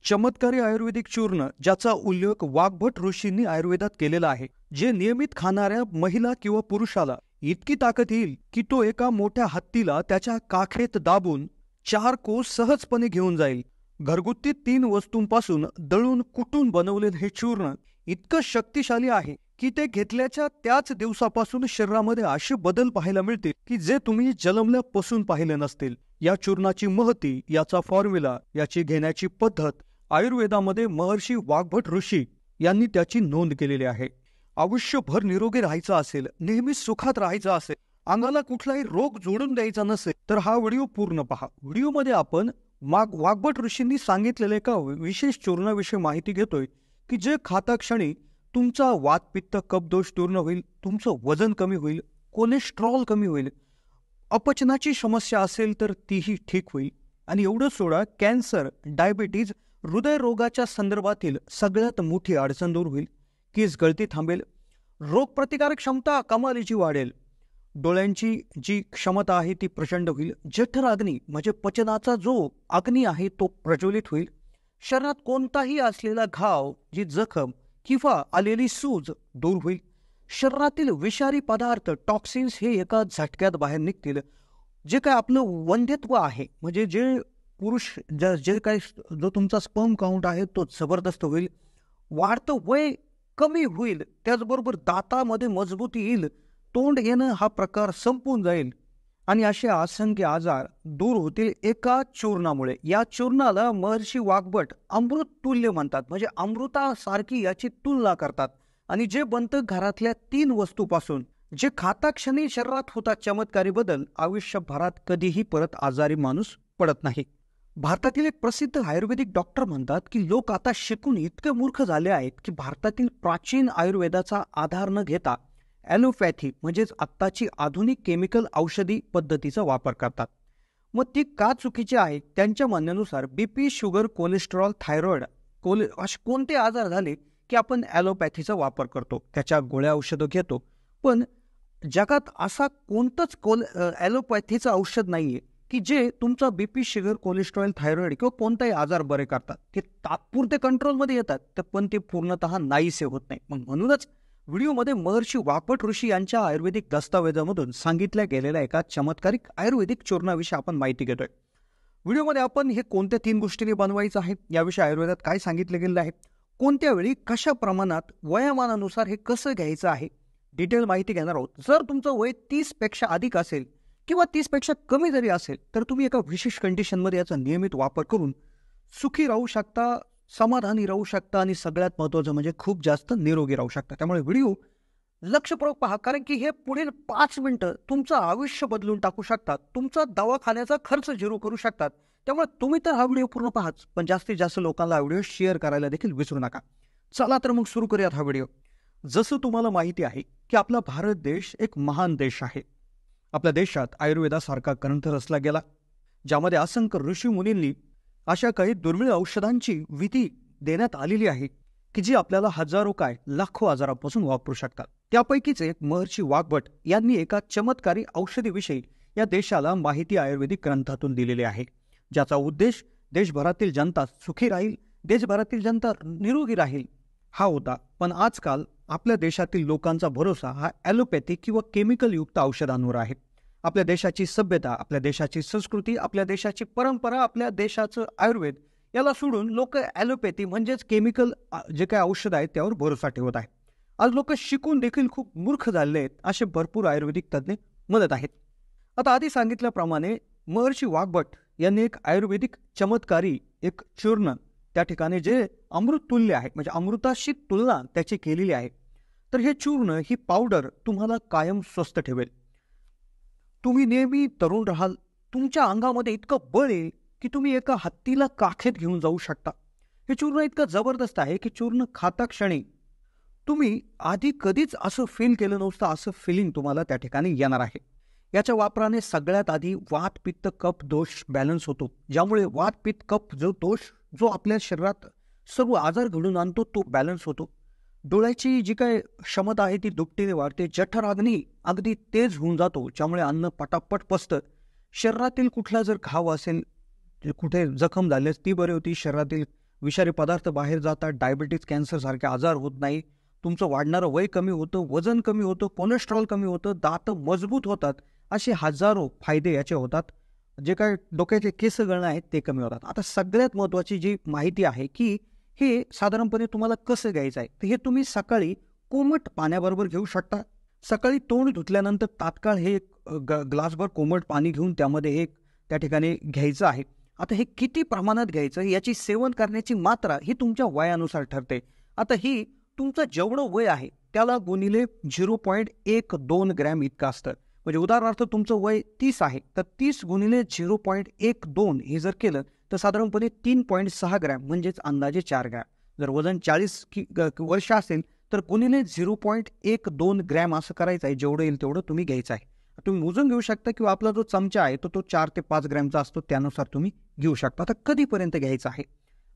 चमत्कारी आयुर्वेदिक चूर्ण ज्याचा उल्लेख वाग्भट ऋषींनी आयुर्वेदात केलेला आहे, जे नियमित खाणाऱ्या महिला किंवा पुरुषाला इतकी ताकद येईल की तो एका मोठ्या हत्तीला त्याच्या काखेत दाबून 4 कोस सहजपणे घेऊन जाईल. घरगुती 3 वस्तूंपासून दळून कुटून बनवलेले हे चूर्ण इतकं शक्तिशाली आहे की ते घेतल्याच्या त्याच दिवसापासून शरीरामध्ये असे बदल पाहायला मिळतील की जे तुम्ही जन्मल्यापासून पाहिले नसतील. या चूर्णाची महती, याचा फॉर्म्युला, याची घेण्याची पद्धत आयुर्वेदामध्ये महर्षी वाग्भट ऋषी यांनी त्याची नोंद केलेली आहे. आयुष्यभर निरोगी राहायचं असेल, नेहमी सुखात राहायचं असेल, अंगाला कुठलाही रोग जोडून द्यायचा नसेल तर हा व्हिडिओ पूर्ण पहा. व्हिडिओमध्ये आपण वाग्भट ऋषींनी सांगितलेल्या एका विशेष चूर्णाविषयी माहिती घेतोय की जे खाता क्षणी तुमचा वातपित्त कफदोष दूर होईल, तुमचं वजन कमी होईल, कोलेस्ट्रॉल कमी होईल, अपचनाची समस्या असेल तर तीही ठीक होईल. आणि एवढं सोडा, कॅन्सर, डायबिटीज, हृदयरोगाच्या संदर्भातील सगळ्यात मोठी अडचण दूर होईल, केस गळती थांबेल, रोगप्रतिकारक क्षमता कमालीची वाढेल, डोळ्यांची जी क्षमता आहे ती प्रचंड होईल, जठराग्नी म्हणजे पचनाचा जो अग्नी आहे तो प्रज्वलित होईल, शरीरात कोणताही असलेला घाव, जी जखम किंवा आलेली सूज दूर होईल, शरीरातील विषारी पदार्थ टॉक्सिन्स हे एका झटक्यात बाहेर निघतील, जे काय आपलं वंध्यत्व आहे म्हणजे जे पुरुष जे काय जो तुमचा स्पर्म काउंट आहे तो जबरदस्त होईल, वाढतं वय कमी होईल, त्याचबरोबर दातामध्ये मजबूती येईल, तोंड येणं हा प्रकार संपून जाईल आणि असे असंख्य आजार दूर होतील एका चूर्णामुळे. या चूर्णाला महर्षी वाग्भट अमृत तुल्य म्हणतात, म्हणजे अमृतासारखी याची तुलना करतात. आणि जे बनतं घरातल्या 3 वस्तूपासून, जे खाता क्षणी शरीरात होतात चमत्कारी बदल, आयुष्यभरात कधीही परत आजारी माणूस पडत नाही. भारतातील एक प्रसिद्ध आयुर्वेदिक डॉक्टर म्हणतात की लोक आता शिकून इतके मूर्ख झाले आहेत की भारतातील प्राचीन आयुर्वेदाचा आधार न घेता ॲलोपॅथी म्हणजेच आत्ताची आधुनिक केमिकल औषधी पद्धतीचा वापर करतात. मग ती का चुकीची आहे? त्यांच्या म्हणण्यानुसार बीपी, शुगर, कोलेस्ट्रॉल, थायरॉइड असे कोणते आजार झाले की आपण ॲलोपॅथीचा वापर करतो, त्याच्या गोळ्या औषधं घेतो. पण जगात असा कोणतंच ॲलोपॅथीचं औषध नाहीये की जे तुमचा बीपी, शुगर, कोलेस्ट्रॉल, थायरॉइड किंवा कोणताही आजार बरे करतात. ते तात्पुरते कंट्रोलमध्ये येतात, तर पण ते पूर्णतः नाहीसे होत नाही. मग म्हणूनच व्हिडिओमध्ये महर्षी वाग्भट ऋषी यांच्या आयुर्वेदिक दस्तावेजामधून सांगितल्या गेलेल्या एका चमत्कारिक आयुर्वेदिक चूर्णाविषयी आपण माहिती घेतोय. व्हिडिओमध्ये आपण हे कोणत्या 3 गोष्टींनी बनवायचं आहे, याविषयी आयुर्वेदात काय सांगितलं गेलं आहे, कोणत्या वेळी, कशा प्रमाणात, वयामानानुसार हे कसं घ्यायचं आहे, डिटेल माहिती घेणार आहोत. जर तुमचं वय 30 पेक्षा अधिक असेल किंवा 30 पेक्षा कमी जरी असेल तर तुम्ही एका विशेष कंडिशनमध्ये याचा नियमित वापर करून सुखी राहू शकता, समाधानी राहू शकता आणि सगळ्यात महत्त्वाचं म्हणजे खूप जास्त निरोगी राहू शकता. त्यामुळे व्हिडिओ लक्षपूर्वक पहा, कारण की हे पुढील 5 मिनिटं तुमचं आयुष्य बदलून टाकू शकतात, तुमचा दवाखान्याचा खर्च झिरो करू शकतात. त्यामुळे तुम्ही तर हा व्हिडिओ पूर्ण पाहाच, पण जास्तीत जास्त लोकांना हा व्हिडिओ शेअर करायला देखील विसरू नका. चला तर मग सुरू करूयात हा व्हिडिओ. जसं तुम्हाला माहिती आहे की आपला भारत देश एक महान देश आहे. आपल्या देशात आयुर्वेदासारखा ग्रंथ रचला गेला, ज्यामध्ये असंख्य ऋषी मुनींनी अशा काही दुर्मिळ औषधांची विधी देण्यात आलेली आहे की जी आपल्याला हजारो काय लाखो आजारापासून वापरू शकतात. त्यापैकीच एक महर्षी वाग्भट यांनी एका चमत्कारी औषधीविषयी या देशाला माहिती आयुर्वेदिक ग्रंथातून दिलेली आहे, ज्याचा उद्देश देशभरातील जनता सुखी राहील, देशभरातील जनता निरोगी राहील हा होता. पण आजकाल आपल्या देशातील लोकांचा भरोसा हा ॲलोपॅथी किंवा केमिकल युक्त औषधांवर आहे. आपल्या देशाची सभ्यता, आपल्या देशाची संस्कृती, आपल्या देशाची परंपरा, आपल्या देशाचं आयुर्वेद याला सोडून लोक ॲलोपॅथी म्हणजेच केमिकल जे काही औषध आहेत त्यावर भरोसा ठेवत आहेत. आज लोक शिकून देखील खूप मूर्ख झालेले आहेत, असे भरपूर आयुर्वेदिक तज्ज्ञ म्हणत आहेत. आता आधी सांगितल्याप्रमाणे महर्षी वाग्भट यांनी एक आयुर्वेदिक चमत्कारी एक चूर्ण त्या ठिकाणी जे अमृततुल्य आहे, म्हणजे अमृताशी तुलना त्याची केलेली आहे. तर हे चूर्ण, ही पावडर तुम्हाला कायम स्वस्थ ठेवेल. तुम्ही नेहमी तरुण राहाल, तुमच्या अंगामध्ये इतकं बळ येईल की तुम्ही एका हत्तीला काखेत घेऊन जाऊ शकता. हे चूर्ण इतकं जबरदस्त आहे की चूर्ण खाता क्षणी तुम्ही आधी कधीच असं फील केलं नव्हतं, असं फिलिंग तुम्हाला त्या ठिकाणी येणार आहे. याच्या वापराने सगळ्यात आधी वात, पित्त, कफ दोष बॅलन्स होतो, ज्यामुळे वात, पित्त, कफ जो दोष जो आपल्या शरीरात सर्व आजार घडून आणतो तो बॅलन्स होतो. डोळ्याची जी काय क्षमता आहे ती दुपटीने वाढते, जठराग्नी अगदी तेज होऊन जातो, ज्यामुळे अन्न पटापट पचतं. शरीरातील कुठला जर घाव असेल, कुठे जखम झाल्यास ती बरी होती, शरीरातील विषारी पदार्थ बाहेर जातात, डायबिटीज, कॅन्सर सारखे आजार होत नाही, तुमचं वाढणारं वय कमी होतं, वजन कमी होतं, कोलेस्ट्रॉल कमी होतं, दात मजबूत होतात, असे हजारो फायदे याचे होतात. जे काय डोक्याचे केस गळणं आहेत ते कमी होतात. आता सगळ्यात महत्त्वाची जी माहिती आहे की हे साधारणपणे तुम्हाला कसं घ्यायचं आहे, तर हे तुम्ही सकाळी कोमट पाण्याबरोबर घेऊ शकता. सकाळी तोंड धुतल्यानंतर तात्काळ हे ग्लासभर कोमट पाणी घेऊन त्यामध्ये हे त्या ठिकाणी घ्यायचं आहे. आता हे किती प्रमाणात घ्यायचं याची सेवन करण्याची मात्रा ही तुमच्या वयानुसार ठरते. आता ही तुमचं जेवढं वय आहे त्याला गुणिले 0.12 ग्रॅम इतकं असतं. म्हणजे उदाहरणार्थ तुमचं वय 30 आहे तर 30 गुणिले 0.12 हे जर केलं तर साधारणपणे 3.6 ग्रॅम म्हणजेच अंदाजे 4 ग्रॅम. जर वजन 40 वर्ष असेल तर गुणिले 0.12 ग्रॅम असं करायचं आहे. जेवढं येईल तेवढं तुम्ही घ्यायचं आहे. तुम्ही मोजून घेऊ शकता किंवा आपला जो चमचा आहे तो 4 ते 5 ग्रॅमचा असतो, त्यानुसार तुम्ही घेऊ शकता. आता कधीपर्यंत घ्यायचं आहे,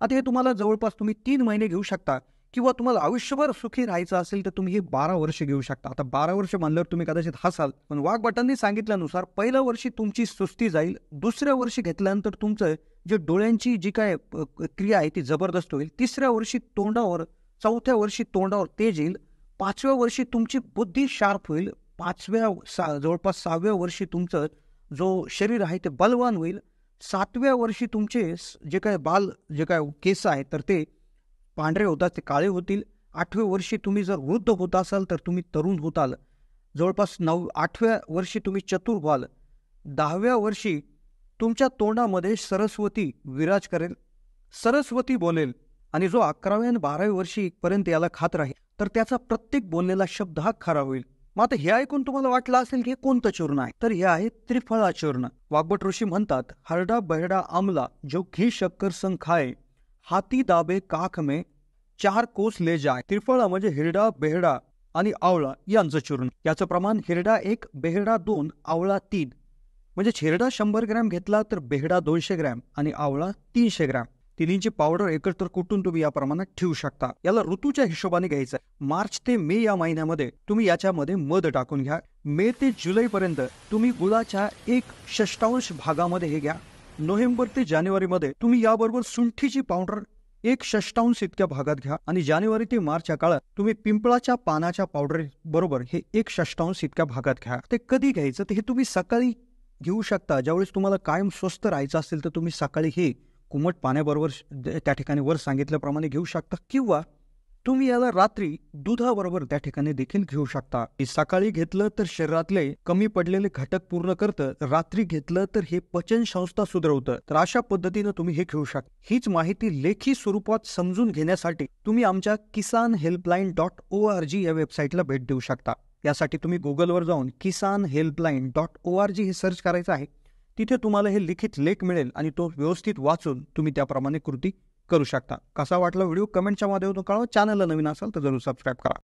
आता हे तुम्हाला जवळपास तुम्ही 3 महिने घेऊ शकता किंवा तुम्हाला आयुष्यभर सुखी राहायचं असेल तर तुम्ही हे 12 वर्ष घेऊ शकता. आता 12 वर्ष म्हणल्यावर तुम्ही कदाचित हसाल, पण वाघभटांनी सांगितल्यानुसार पहिल्या वर्षी तुमची सुस्ती जाईल, दुसऱ्या वर्षी घेतल्यानंतर तुमचं जे डोळ्यांची जी काय क्रिया आहे ती जबरदस्त होईल, तिसऱ्या वर्षी तोंडावर, चौथ्या वर्षी तोंडावर तेज येईल, 5व्या वर्षी तुमची बुद्धी शार्प होईल, जवळपास 6व्या वर्षी तुमचं जो शरीर आहे ते बलवान होईल, 7व्या वर्षी तुमचे जे काय केस आहेत तर ते पांढरे होतात, ते काळे होतील, 8व्या वर्षी तुम्ही जर वृद्ध होत असाल तर तुम्ही तरुण होताल, जवळपास 8व्या वर्षी तुम्ही चतुर व्हाल, 10व्या वर्षी तुमच्या तोंडामध्ये सरस्वती विराज करेल, सरस्वती बोलेल, आणि जो 11व्या आणि 12व्या वर्षी पर्यंत याला खात राहील तर त्याचा प्रत्येक बोललेला शब्द हा खरा होईल. मग आता हे ऐकून तुम्हाला वाटलं असेल की हे कोणतं चूर्ण आहे, तर हे आहे त्रिफळा चूर्ण. वाग्भट ऋषी म्हणतात, हरडा बहडा आमला जो घी शक्कर संग खाए, हाती दाबे काख में 4 कोस ले जाय. त्रिफळा म्हणजे हिरडा, बेहडा आणि आवळा यांचं चूर्ण. याचं प्रमाण हिरडा 1, बेहडा 2, आवळा 3. म्हणजे हिरडा 100 ग्रॅम घेतला तर बेहडा 200 ग्रॅम आणि आवळा 300 ग्रॅम. तिन्हीची पावडर एकत्र कुटून तुम्ही या प्रमाणात ठेवू शकता. याला ऋतूच्या हिशोबाने घ्यायचं. मार्च ते मे या महिन्यामध्ये तुम्ही याच्यामध्ये मध टाकून घ्या. मे ते जुलै पर्यंत तुम्ही गुळाच्या 1/6 भागामध्ये हे घ्या. नोव्हेंबर ते जानेवारीमध्ये तुम्ही याबरोबर सुंठीची पावडर 1/6 इतक्या भागात घ्या. आणि जानेवारी ते मार्च या काळात तुम्ही पिंपळाच्या पानाच्या पावडर बरोबर हे 1/6 इतक्या भागात घ्या. ते कधी घ्यायचं तर हे तुम्ही सकाळी घेऊ शकता. ज्यावेळेस तुम्हाला कायम स्वस्थ राहायचं असेल तर तुम्ही सकाळी हे कोमट पाण्याबरोबर त्या ठिकाणी वर सांगितल्याप्रमाणे घेऊ शकता, किंवा तुम्ही याला रात्री दुधाबरोबर त्या ठिकाणी देखील घेऊ शकता. सकाळी घेतलं तर शरीरातले कमी पडलेले घटक पूर्ण करतं, रात्री घेतलं तर हे पचन संस्था सुधारवतं. तर अशा पद्धतीनं तुम्ही हे घेऊ शकता. हीच माहिती लेखी स्वरूपात समजून घेण्यासाठी तुम्ही आमच्या kisanhelpline.org या वेबसाईटला भेट देऊ शकता. यासाठी तुम्ही गुगलवर जाऊन kisanhelpline.org हे सर्च करायचं आहे. तिथे तुम्हाला हे लिखित लेख मिळेल आणि तो व्यवस्थित वाचून तुम्ही त्याप्रमाणे कृती करू शकता. कसा वाटला व्हिडिओ कमेंटच्या माध्यमातून कळवा. चॅनलला नवीन असाल तर जरूर सबस्क्राईब करा.